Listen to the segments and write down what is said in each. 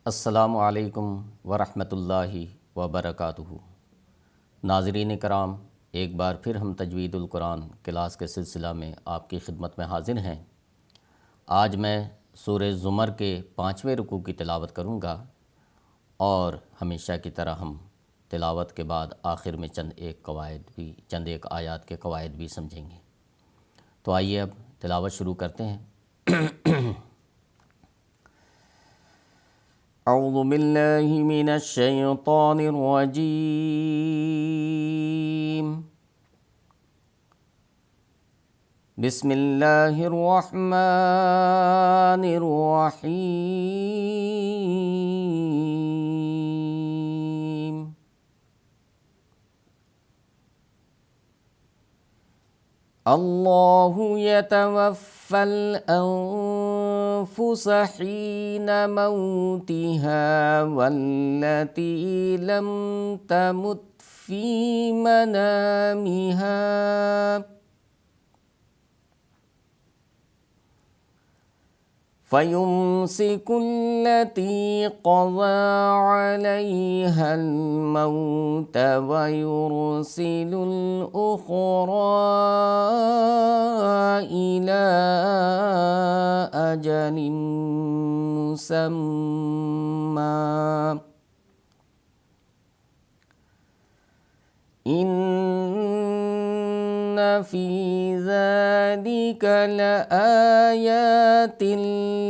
السلام علیکم ورحمۃ اللہ وبرکاتہ۔ ناظرین کرام، ایک بار پھر ہم تجوید القرآن کلاس کے سلسلہ میں آپ کی خدمت میں حاضر ہیں۔ آج میں سورہ زمر کے 5ویں رکوع کی تلاوت کروں گا اور ہمیشہ کی طرح ہم تلاوت کے بعد آخر میں چند ایک آیات کے قواعد بھی سمجھیں گے۔ تو آئیے اب تلاوت شروع کرتے ہیں۔ اعوذ باللہ من الشیطان الرجیم، بسم اللہ الرحمن الرحیم۔ اللہ یتوفی الانفس حین موتها والتی لم تمت فی منامها فَيُمْسِكُ الَّتِي قَضَى عَلَيْهَا الْمَوْتَ وَيُرْسِلُ الْأُخْرَى إِلَىٰ أَجَلٍ مُّسَمًّى إِنَّ فِي ذَلِكَ لَآيَاتٍ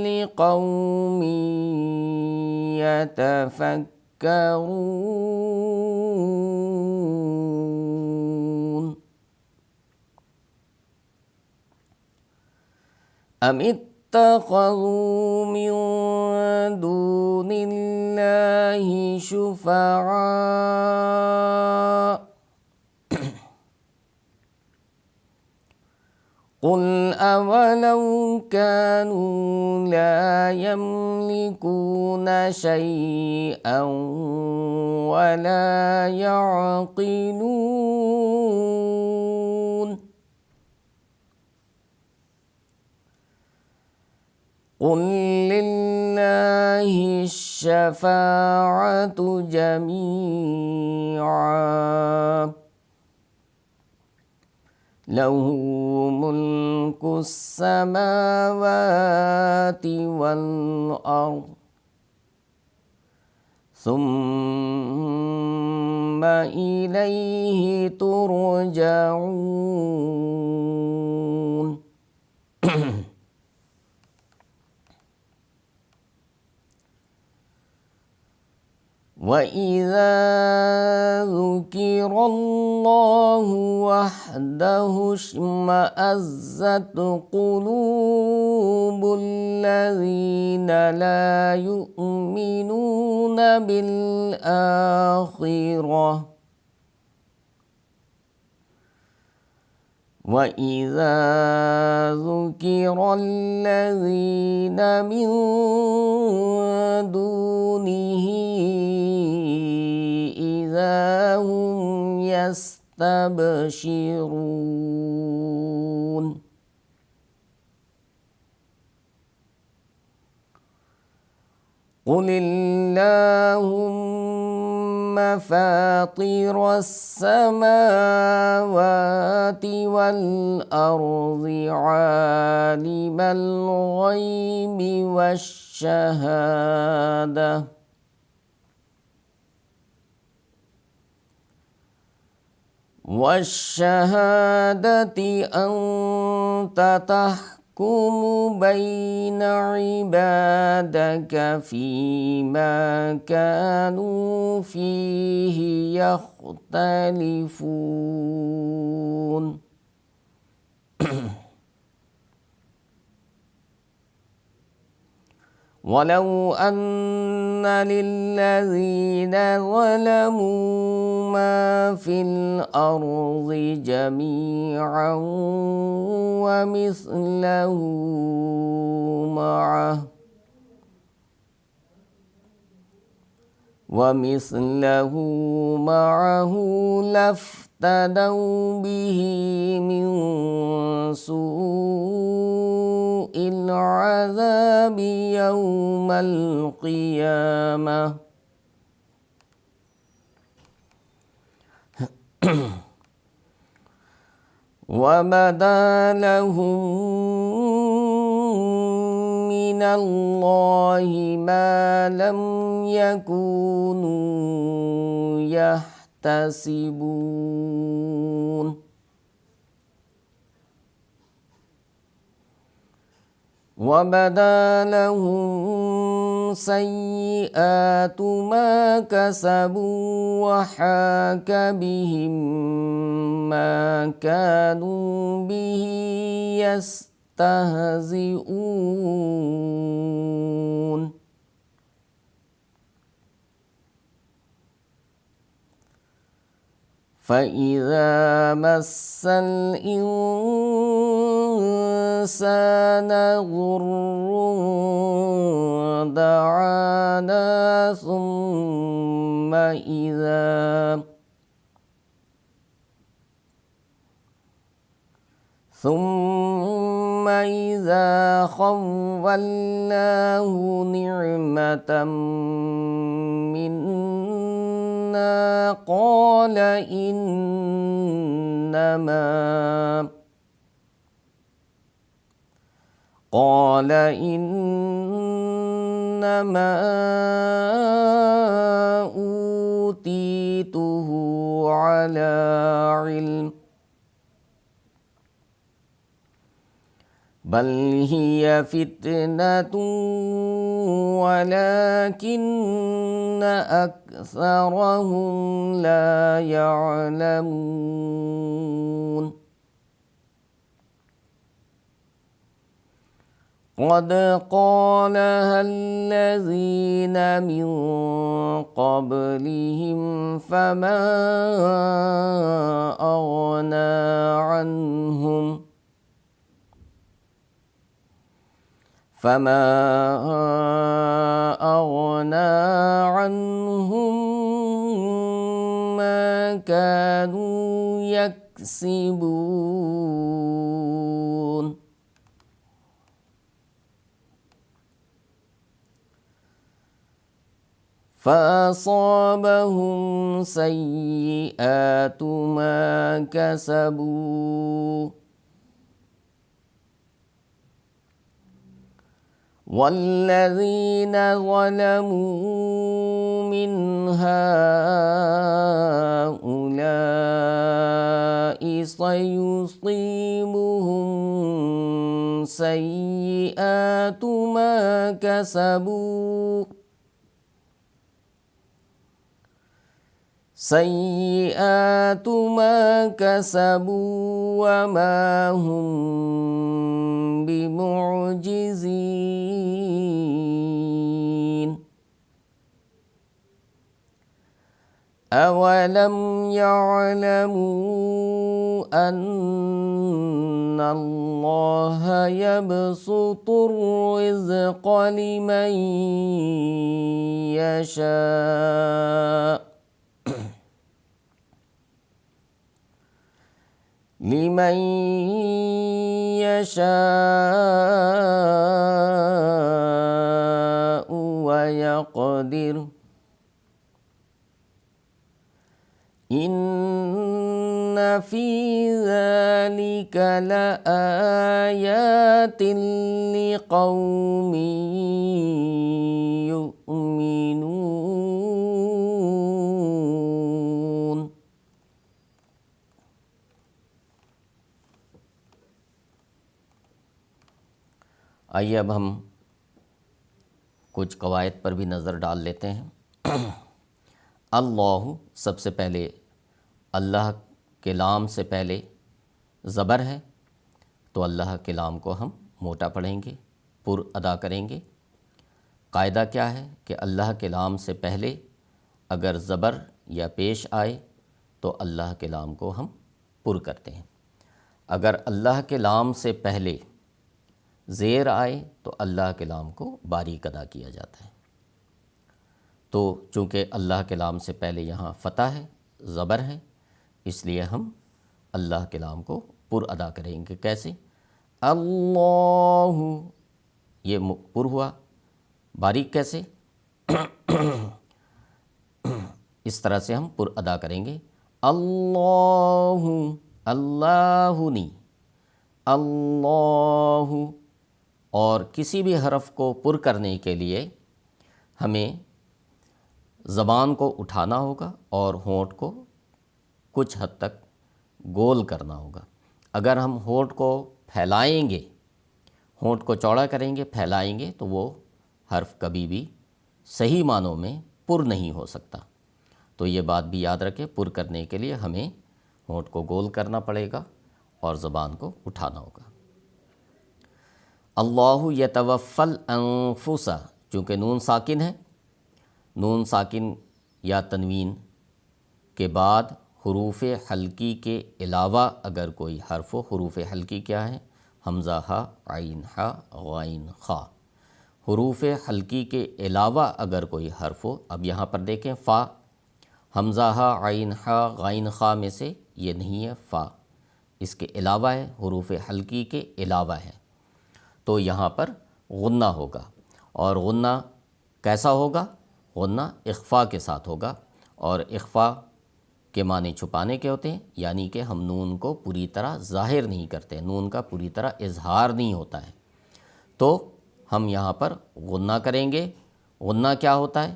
لِقَوْمٍ يَتَفَكَّرُونَ أَمِ اتَّخَذُوا مِن دُونِ اللَّهِ شُفَعَاءَ قُلْ أَوَلَوْ كَانُوا لَا يَمْلِكُونَ شَيْئًا وَلَا يَعْقِلُونَ قُلْ لِلَّهِ الشَّفَاعَةُ جَمِيعًا لَهُ مُلْكُ السَّمَاوَاتِ وَالْأَرْضِ ثُمَّ إِلَيْهِ تُرْجَعُونَ۔ وَإِذَا ذُكِرَ اللَّهُ وَحْدَهُ اشْمَأَزَّتْ قُلُوبُ الَّذِينَ لَا يُؤْمِنُونَ بِالْآخِرَةِ وَإِذَا ذُكِرَ الَّذِينَ مِن دُونِهِ إِذَا هُمْ يَسْتَبْشِرُونَ۔ قُلِ اللَّهُمَّ فَاطِرَ السَّمَاوَاتِ وَالْأَرْضِ عَالِمَ الْغَيْبِ وَالشَّهَادَةِ أَنْتَ تَحْكُمُ بَيْنَ عِبَادِكَ فِيمَا كَانُوا فِيهِ يَخْتَلِفُونَ۔ وَلَوْ أَنَّ لِلَّذِينَ ظَلَمُوا مَا فِي الْأَرْضِ جَمِيعًا وَمِثْلَهُ مَعَهُ لَافْتَدَوْا بِهِ مِنْ سُوءِ العذاب يوم القيامة وبدا لهم من الله ما لم يكونوا يحتسبون وبدا لهم سيئات ما كسبوا وحاك بهم ما كانوا به يستهزئون فإذا مس الإنسان ضر دعانا ثم إذا خولناه نعمة منا قال إنما أوتيته على علم بل هي فتنة ولكن أكثرهم لا يعلمون قد قالها الذين من قبلهم فما أغنى عنهم ما كانوا يكسبون فأصابهم سيئات ما كسبوا والذين ظلموا من هؤلاء سيصيبهم سيئات ما كسبوا وما هم بمعجزين أولم يعلموا أن الله يبسط الرزق لمن يشاء ويقدر إن في ذلك لآيات لقوم يؤمنون. آئیے اب ہم کچھ قواعد پر بھی نظر ڈال لیتے ہیں۔ اللہ، سب سے پہلے اللہ کے لام سے پہلے زبر ہے تو اللہ کے لام کو ہم موٹا پڑھیں گے، پر ادا کریں گے۔ قاعدہ کیا ہے کہ اللہ کے لام سے پہلے اگر زبر یا پیش آئے تو اللہ کے لام کو ہم پر کرتے ہیں۔ اگر اللہ کے لام سے پہلے زیر آئے تو اللہ کے لام کو باریک ادا کیا جاتا ہے۔ تو چونکہ اللہ کے لام سے پہلے یہاں فتح ہے، زبر ہے، اس لیے ہم اللہ کے لام کو پر ادا کریں گے۔ کیسے؟ اللہ، یہ پر ہوا، باریک کیسے؟ اس طرح سے ہم پر ادا کریں گے، اللہ، اللہ نہیں، اللہ۔ اور کسی بھی حرف کو پر کرنے کے لیے ہمیں زبان کو اٹھانا ہوگا اور ہونٹ کو کچھ حد تک گول کرنا ہوگا۔ اگر ہم ہونٹ کو پھیلائیں گے، ہونٹ کو چوڑا کریں گے، پھیلائیں گے، تو وہ حرف کبھی بھی صحیح معنوں میں پر نہیں ہو سکتا۔ تو یہ بات بھی یاد رکھیں، پر کرنے کے لیے ہمیں ہونٹ کو گول کرنا پڑے گا اور زبان کو اٹھانا ہوگا۔ اللہ یتوفی الانفس، چونکہ نون ساکن ہے، نون ساکن یا تنوین کے بعد حروف حلقی کے علاوہ اگر کوئی حرف ہو، حروف حلقی کیا ہے؟ حمزہ ہا، عین ہا، غین خا۔ حروف حلقی کے علاوہ اگر کوئی حرف ہو، اب یہاں پر دیکھیں فا، حمزہ ہا، عین ہا، غین خا میں سے یہ نہیں ہے فا، اس کے علاوہ ہے، حروف حلقی کے علاوہ ہے، تو یہاں پر غنہ ہوگا۔ اور غنہ کیسا ہوگا؟ غنہ اخفا کے ساتھ ہوگا، اور اخفا کے معنی چھپانے کے ہوتے ہیں، یعنی کہ ہم نون کو پوری طرح ظاہر نہیں کرتے، نون کا پوری طرح اظہار نہیں ہوتا ہے، تو ہم یہاں پر غنہ کریں گے۔ غنہ کیا ہوتا ہے؟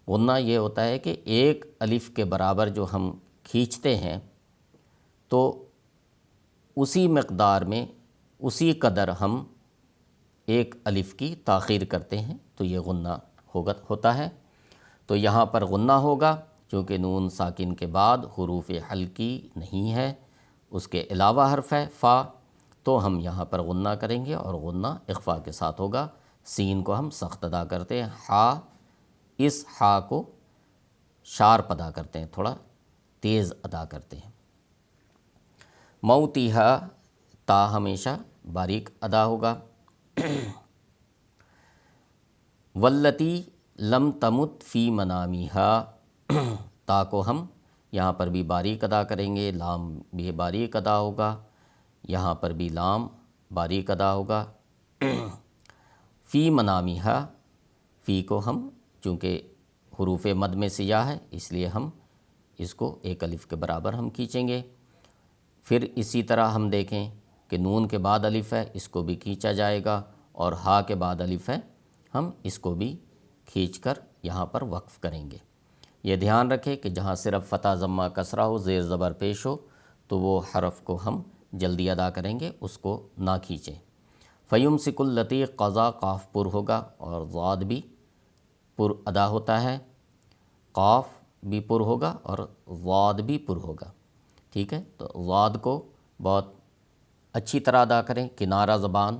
غنہ یہ ہوتا ہے کہ ایک الف کے برابر جو ہم کھینچتے ہیں تو اسی مقدار میں، اسی قدر ہم ایک الف کی تاخیر کرتے ہیں، تو یہ غنہ ہوتا ہے۔ تو یہاں پر غنہ ہوگا، چونکہ نون ساکن کے بعد حروف حلقی نہیں ہے، اس کے علاوہ حرف ہے فا، تو ہم یہاں پر غنہ کریں گے، اور غنہ اخفا کے ساتھ ہوگا۔ سین کو ہم سخت ادا کرتے ہیں، ہا، اس ہا کو شارپ ادا کرتے ہیں، تھوڑا تیز ادا کرتے ہیں۔ موتیہا، تا ہمیشہ باریک ادا ہوگا۔ واللتی لم تمت فی منامیہا، تا کو ہم یہاں پر بھی باریک ادا کریں گے، لام بھی باریک ادا ہوگا، یہاں پر بھی لام باریک ادا ہوگا۔ فی منامیہا، فی کو ہم چونکہ حروف مد میں سیاہ ہے، اس لیے ہم اس کو ایک الف کے برابر ہم کھینچیں گے۔ پھر اسی طرح ہم دیکھیں کہ نون کے بعد الف ہے، اس کو بھی کھینچا جائے گا، اور ہا کے بعد الف ہے، ہم اس کو بھی کھینچ کر یہاں پر وقف کریں گے۔ یہ دھیان رکھیں کہ جہاں صرف فتح ضمہ کسرہ ہو، زیر زبر پیش ہو، تو وہ حرف کو ہم جلدی ادا کریں گے، اس کو نہ کھینچیں۔ فیمسک اللتی، قضا قاف پر ہوگا، اور ضاد بھی پر ادا ہوتا ہے، قاف بھی پر ہوگا اور ضاد بھی پر ہوگا، ٹھیک ہے؟ تو ضاد کو بہت اچھی طرح ادا کریں، کنارہ زبان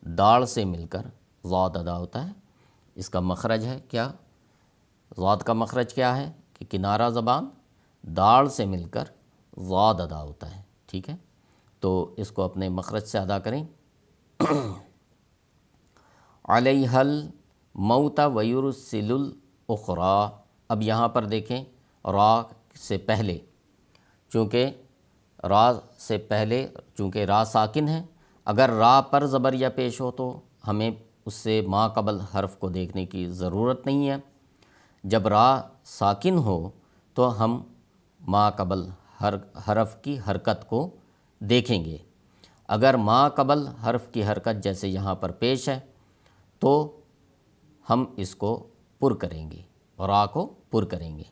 داڑھ سے مل کر ضاد ادا ہوتا ہے۔ اس کا مخرج ہے کیا؟ ضاد کا مخرج کیا ہے کہ کنارہ زبان داڑھ سے مل کر ضاد ادا ہوتا ہے، ٹھیک ہے؟ تو اس کو اپنے مخرج سے ادا کریں۔ علیہ الموت ویرسل الاخری، اب یہاں پر دیکھیں را سے پہلے، چونکہ را ساکن ہے، اگر را پر زبر یا پیش ہو تو ہمیں اس سے ما قبل حرف کو دیکھنے کی ضرورت نہیں ہے۔ جب را ساکن ہو تو ہم ما قبل حرف کی حرکت کو دیکھیں گے۔ اگر ما قبل حرف کی حرکت جیسے یہاں پر پیش ہے تو ہم اس کو پر کریں گے، را کو پر کریں گے۔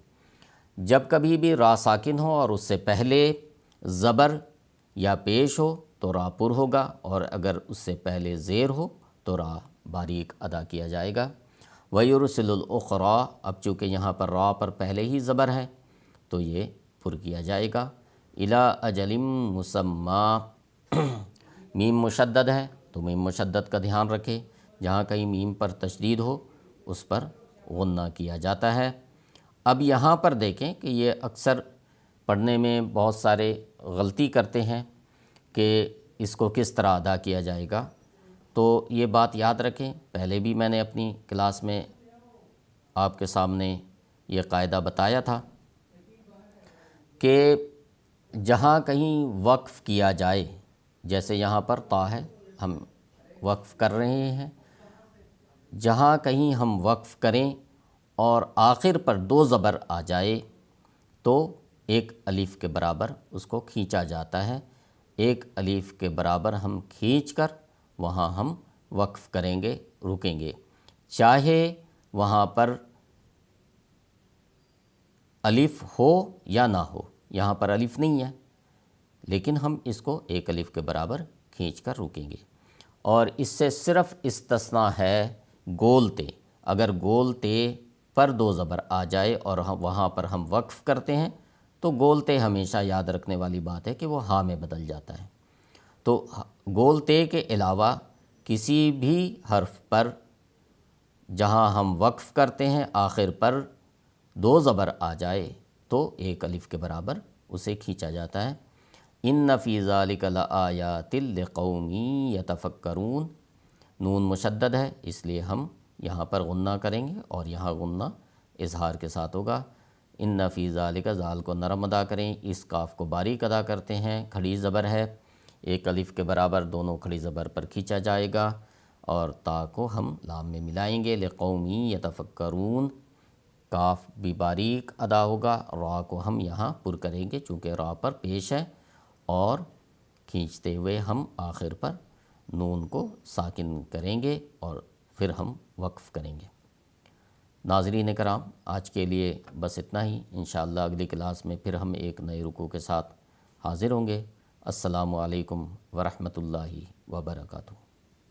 جب کبھی بھی را ساکن ہو اور اس سے پہلے زبر یا پیش ہو تو را پر ہوگا، اور اگر اس سے پہلے زیر ہو تو را باریک ادا کیا جائے گا۔ وَيُرْسِلُ الْأُخْرَى، اب چونکہ یہاں پر را پر پہلے ہی زبر ہے تو یہ پر کیا جائے گا۔ إِلَىٰ أَجَلٍ مُّسَمًّى، میم مشدد ہے تو میم مشدد کا دھیان رکھیں، جہاں کہیں میم پر تشدید ہو اس پر غنہ کیا جاتا ہے۔ اب یہاں پر دیکھیں کہ یہ اکثر پڑھنے میں بہت سارے غلطی کرتے ہیں کہ اس کو کس طرح ادا کیا جائے گا، تو یہ بات یاد رکھیں، پہلے بھی میں نے اپنی کلاس میں آپ کے سامنے یہ قاعدہ بتایا تھا کہ جہاں کہیں وقف کیا جائے، جیسے یہاں پر تا ہے، ہم وقف کر رہے ہیں، جہاں کہیں ہم وقف کریں اور آخر پر 2 زبر آ جائے تو ایک الف کے برابر اس کو کھینچا جاتا ہے، ایک الف کے برابر ہم کھینچ کر وہاں ہم وقف کریں گے، رکیں گے، چاہے وہاں پر الف ہو یا نہ ہو۔ یہاں پر الف نہیں ہے لیکن ہم اس کو ایک الف کے برابر کھینچ کر رکیں گے۔ اور اس سے صرف استثناء ہے گول تے، اگر گول تے پر 2 زبر آ جائے اور وہاں پر ہم وقف کرتے ہیں تو گول تے ہمیشہ یاد رکھنے والی بات ہے کہ وہ ہاں میں بدل جاتا ہے۔ تو گول تے کے علاوہ کسی بھی حرف پر جہاں ہم وقف کرتے ہیں آخر پر 2 زبر آ جائے تو ایک الف کے برابر اسے کھینچا جاتا ہے۔ ان فی ذالک لآیات لقوم یتفکرون، نون مشدد ہے اس لیے ہم یہاں پر غنہ کریں گے اور یہاں غنہ اظہار کے ساتھ ہوگا۔ ان فی ذالک، ذال کو نرم ادا کریں، اس کاف کو باریک ادا کرتے ہیں، کھڑی زبر ہے، ایک الف کے برابر دونوں کھڑی زبر پر کھینچا جائے گا اور تا کو ہم لام میں ملائیں گے، لقومی یتفکرون، کاف بھی باریک ادا ہوگا، را کو ہم یہاں پر کریں گے چونکہ را پر پیش ہے، اور کھینچتے ہوئے ہم آخر پر نون کو ساکن کریں گے اور پھر ہم وقف کریں گے۔ ناظرین کرام، آج کے لیے بس اتنا ہی، انشاءاللہ اگلی کلاس میں پھر ہم ایک نئے رکوع کے ساتھ حاضر ہوں گے۔ السلام علیکم ورحمۃ اللہ وبرکاتہ۔